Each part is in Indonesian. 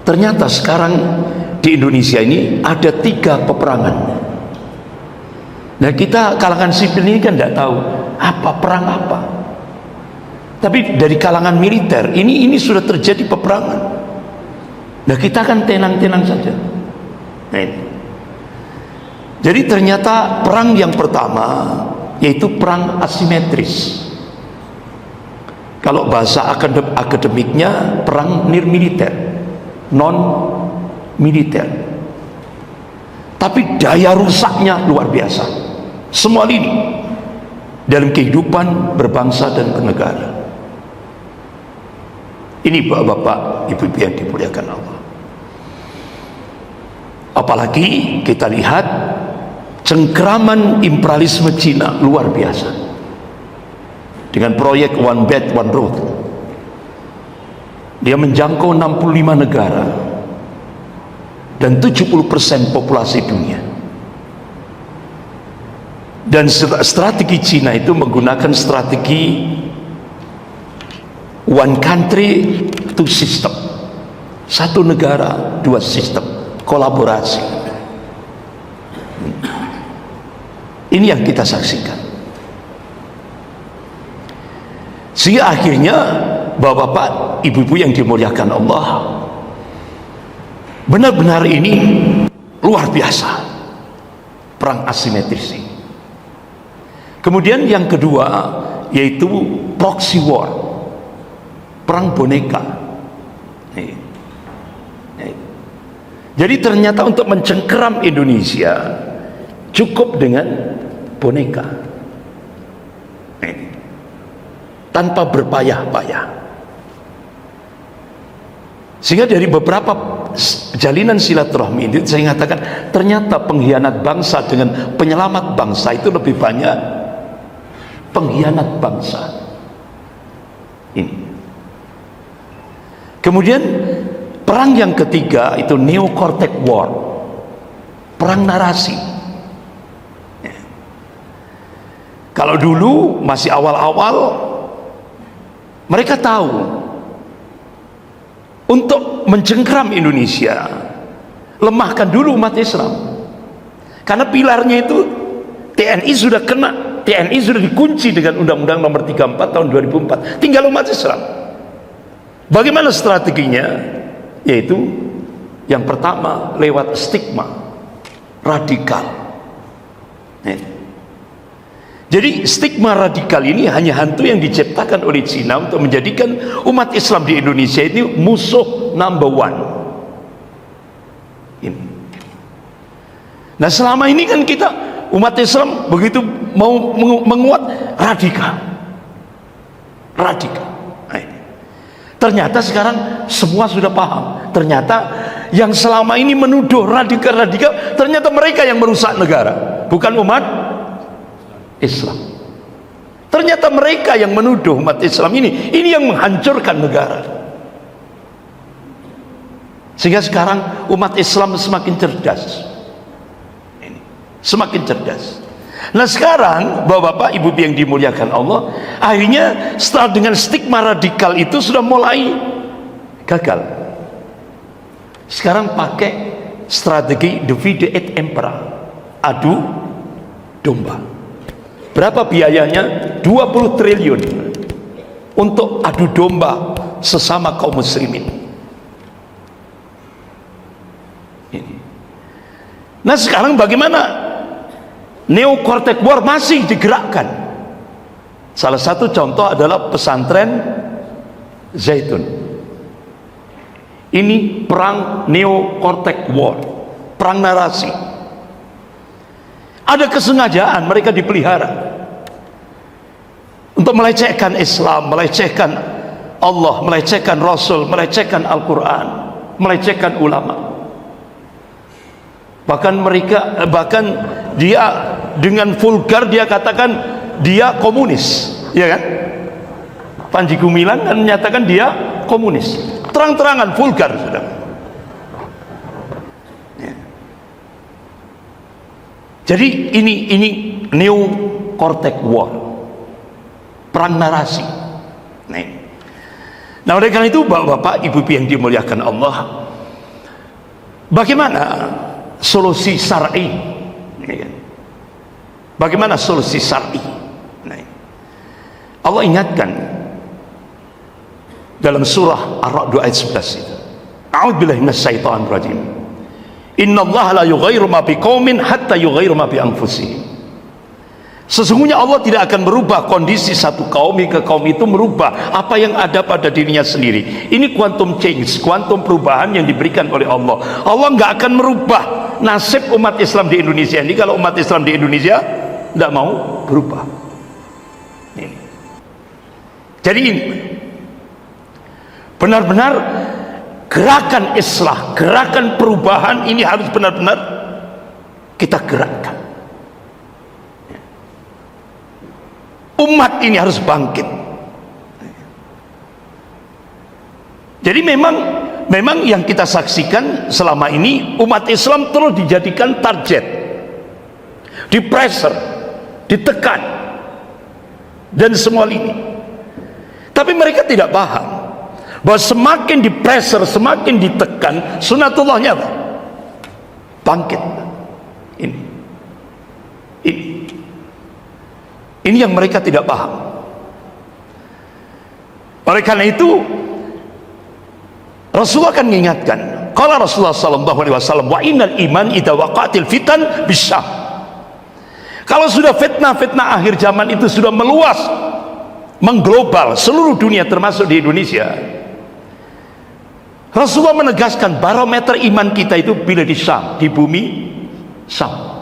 Ternyata sekarang di Indonesia ini ada 3 peperangan. Nah, kita kalangan sipil ini kan tidak tahu apa perang apa. Tapi dari kalangan militer ini sudah terjadi peperangan. Nah, kita kan tenang-tenang saja. Nah, ini. Jadi ternyata perang yang pertama yaitu perang asimetris. Kalau bahasa akademiknya perang nirmiliter, non militer. Tapi daya rusaknya luar biasa. Semua lini dalam kehidupan berbangsa dan bernegara. Ini bapak-bapak, ibu-ibu yang dimuliakan Allah. Apalagi kita lihat cengkeraman imperialisme Cina luar biasa dengan proyek One Belt One Road. Dia menjangkau 65 negara dan 70% populasi dunia. Dan strategi Cina itu menggunakan strategi one country two system, satu negara dua sistem, kolaborasi. Ini yang kita saksikan. Sehingga akhirnya bapak-bapak, ibu-ibu yang dimuliakan Allah, benar-benar ini luar biasa perang asimetris ini. Kemudian yang kedua yaitu proxy war, perang boneka. Jadi ternyata untuk mencengkeram Indonesia cukup dengan boneka, tanpa berpayah-payah. Sehingga dari beberapa jalinan silaturahmi ini saya katakan ternyata pengkhianat bangsa dengan penyelamat bangsa itu lebih banyak pengkhianat bangsa ini. Kemudian perang yang ketiga itu neo-cortex war, perang narasi. Kalau dulu masih awal-awal mereka tahu untuk mencengkeram Indonesia, lemahkan dulu umat Islam, karena pilarnya itu TNI sudah kena, TNI sudah dikunci dengan Undang-Undang Nomor 34 tahun 2004, tinggal umat Islam. Bagaimana strateginya? Yaitu yang pertama lewat stigma radikal. Jadi stigma radikal ini hanya hantu yang diciptakan oleh Cina untuk menjadikan umat Islam di Indonesia ini musuh number one. Nah, selama ini kan kita umat Islam begitu mau menguat radikal. Ternyata sekarang semua sudah paham. Ternyata yang selama ini menuduh radikal, ternyata mereka yang merusak negara, bukan umat Islam. Ternyata mereka yang menuduh umat Islam ini yang menghancurkan negara. Sehingga sekarang umat Islam semakin cerdas. Semakin cerdas. Nah, sekarang bapak-bapak, ibu yang dimuliakan Allah, akhirnya setelah dengan stigma radikal itu sudah mulai gagal. Sekarang pakai strategi divide et impera, adu domba. Berapa biayanya? 20 triliun untuk adu domba sesama kaum muslimin. Nah, sekarang bagaimana? Neo-cortex war masih digerakkan. Salah satu contoh adalah pesantren Zaitun. Ini perang neo-cortex war, perang narasi. Ada kesengajaan mereka dipelihara untuk melecehkan Islam, melecehkan Allah, melecehkan Rasul, melecehkan Al-Quran, melecehkan ulama. Bahkan dia dengan vulgar dia katakan dia komunis, ya kan? Panji Gumilang kan menyatakan dia komunis, terang-terangan vulgar sudah. Jadi ini neo cortex war, perang narasi. Nah, oleh karena itu bapak-bapak, ibu-ibu yang dimuliakan Allah, Bagaimana solusi syar'i? Bagaimana solusi syar'i? Allah ingatkan dalam surah Ar-Ra'd ayat 11 itu. A'udzubillahi minasyaitonir rajim. Innallaha la yughayyiru ma biqaumin hatta yughayyiru ma bi anfusihim. Sesungguhnya Allah tidak akan merubah kondisi satu kaum hingga kaum itu merubah apa yang ada pada dirinya sendiri. Ini quantum change, quantum perubahan yang diberikan oleh Allah. Allah nggak akan merubah nasib umat Islam di Indonesia ini kalau umat Islam di Indonesia tidak mau berubah. Ini. Jadi ini benar-benar gerakan islah, gerakan perubahan ini harus benar-benar kita gerakkan. Umat ini harus bangkit. Jadi memang yang kita saksikan selama ini umat Islam terus dijadikan target, dipressure, ditekan dan semua ini. Tapi mereka tidak paham bahwa semakin dipressure, semakin ditekan, sunatullahnya apa? Bangkit. Ini yang mereka tidak paham. Oleh karena itu Rasulullah akan mengingatkan. Qala Rasulullah sallallahu alaihi wasallam, wa innal iman idza waqa'atil fitan bisyah. Kalau sudah fitnah-fitnah akhir zaman itu sudah meluas, mengglobal seluruh dunia termasuk di Indonesia, Rasulullah menegaskan barometer iman kita itu bila di Syam, di bumi Syam.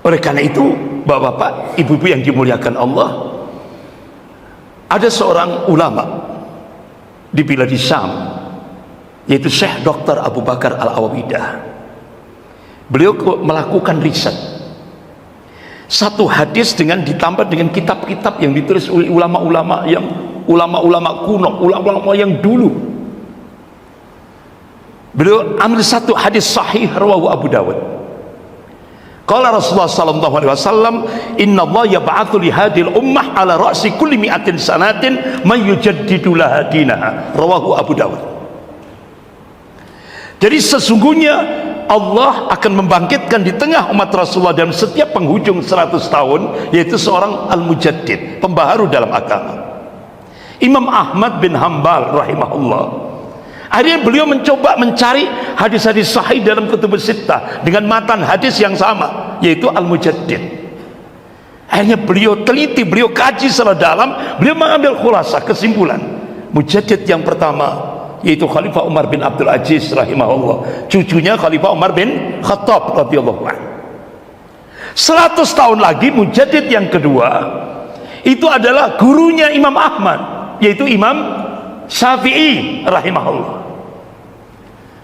Oleh karena itu, bapak-bapak, ibu-ibu yang dimuliakan Allah, ada seorang ulama di bilad Syam, yaitu Syekh Dr. Abu Bakar Al-Awawidah. Beliau melakukan riset satu hadis dengan ditambah dengan kitab-kitab yang ditulis oleh ulama-ulama kuno, ulama-ulama yang dulu. Beliau ambil satu hadis sahih rawahu Abu Dawud. Qala Rasulullah sallallahu alaihi wasallam, "Inna Allah yab'atsu li hadhil ummah ala ra'si kulli mi'atin sanatin man yujaddidu laha dinaha." Rawahu Abu Dawud. Jadi sesungguhnya Allah akan membangkitkan di tengah umat Rasulullah dalam setiap penghujung 100 tahun, yaitu seorang al-mujaddid, pembaharu dalam agama. Imam Ahmad bin Hanbal rahimahullah, akhirnya beliau mencoba mencari hadis-hadis sahih dalam kutubus sittah dengan matan hadis yang sama, yaitu al-mujaddid. Akhirnya beliau teliti, beliau kaji secara dalam, beliau mengambil khulasah, kesimpulan. Mujaddid yang pertama yaitu Khalifah Umar bin Abdul Aziz rahimahullah, cucunya Khalifah Umar bin Khattab radhiyallahu anhu. 100 tahun lagi mujaddid yang kedua itu adalah gurunya Imam Ahmad, yaitu Imam Syafi'i rahimahullah.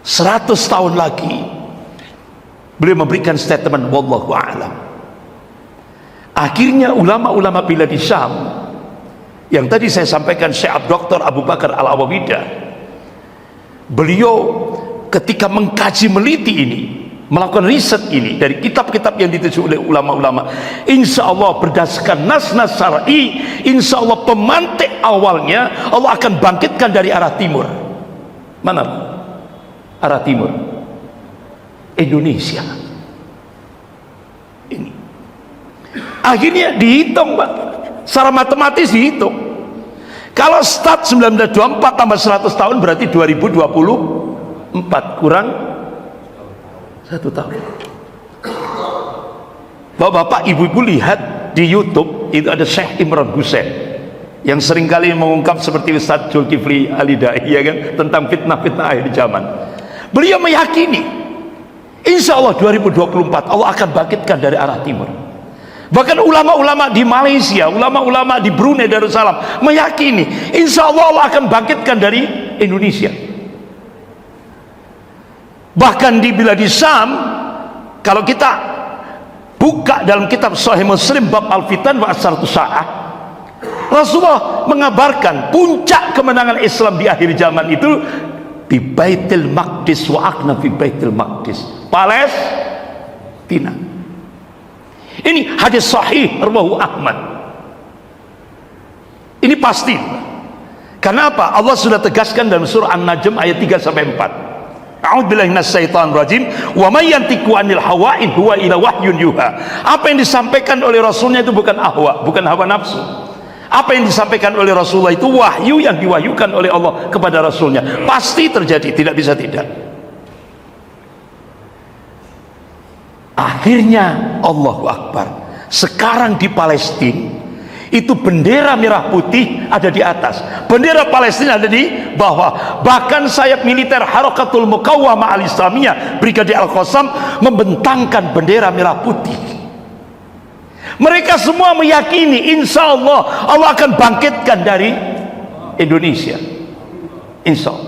100 tahun lagi beliau memberikan statement wallahu a'lam. Akhirnya ulama-ulama bilad Syam yang tadi saya sampaikan, Syekh Dr. Abu Bakar Al-Awawidah, beliau ketika mengkaji meliti ini, melakukan riset ini dari kitab-kitab yang ditulis oleh ulama-ulama, insya Allah berdasarkan nas-nas syar'i, insya Allah pemantik awalnya Allah akan bangkitkan dari arah timur. Mana? Arah timur, Indonesia. Ini akhirnya dihitung, Pak, secara matematis dihitung. Kalau start 1924 tambah 100 tahun berarti 2024, kurang 1 tahun. Bapak-bapak, ibu-ibu lihat di YouTube itu ada Syekh Imran Hussein yang seringkali mengungkap seperti Ustaz Zulkifli Alidai, ya kan, tentang fitnah-fitnah akhir zaman. Beliau meyakini insya Allah 2024 Allah akan bangkitkan dari arah timur. Bahkan ulama-ulama di Malaysia, ulama-ulama di Brunei Darussalam meyakini insya Allah Allah akan bangkitkan dari Indonesia. Bahkan di bilad Syam, kalau kita buka dalam kitab Sahih Muslim bab Al-Fitan wa Asharatu Sa'ah, Rasulullah mengabarkan puncak kemenangan Islam di akhir zaman itu di Baitul Maqdis, wa aqna fi Baitul Maqdis, Palestina. Ini hadis sahih rawahu Ahmad. Ini pasti. Karena apa? Allah sudah tegaskan dalam surah An-Najm ayat 3 sampai 4. A'udzubillahi minasyaitonir rajim. Wa may yantiqu 'anil hawa in huwa illa wahyun yuha. Apa yang disampaikan oleh Rasulnya itu bukan ahwa, bukan hawa nafsu. Apa yang disampaikan oleh Rasulullah itu wahyu yang diwahyukan oleh Allah kepada Rasulnya. Pasti terjadi, tidak bisa tidak. Akhirnya Allahu Akbar. Sekarang di Palestina itu bendera merah putih ada di atas, bendera Palestina ada di bawah. Bahkan sayap militer Harakatul Muqawamah Al-Islamiyah Brigadir Al-Qassam membentangkan bendera merah putih. Mereka semua meyakini insya Allah Allah akan bangkitkan dari Indonesia, insya Allah.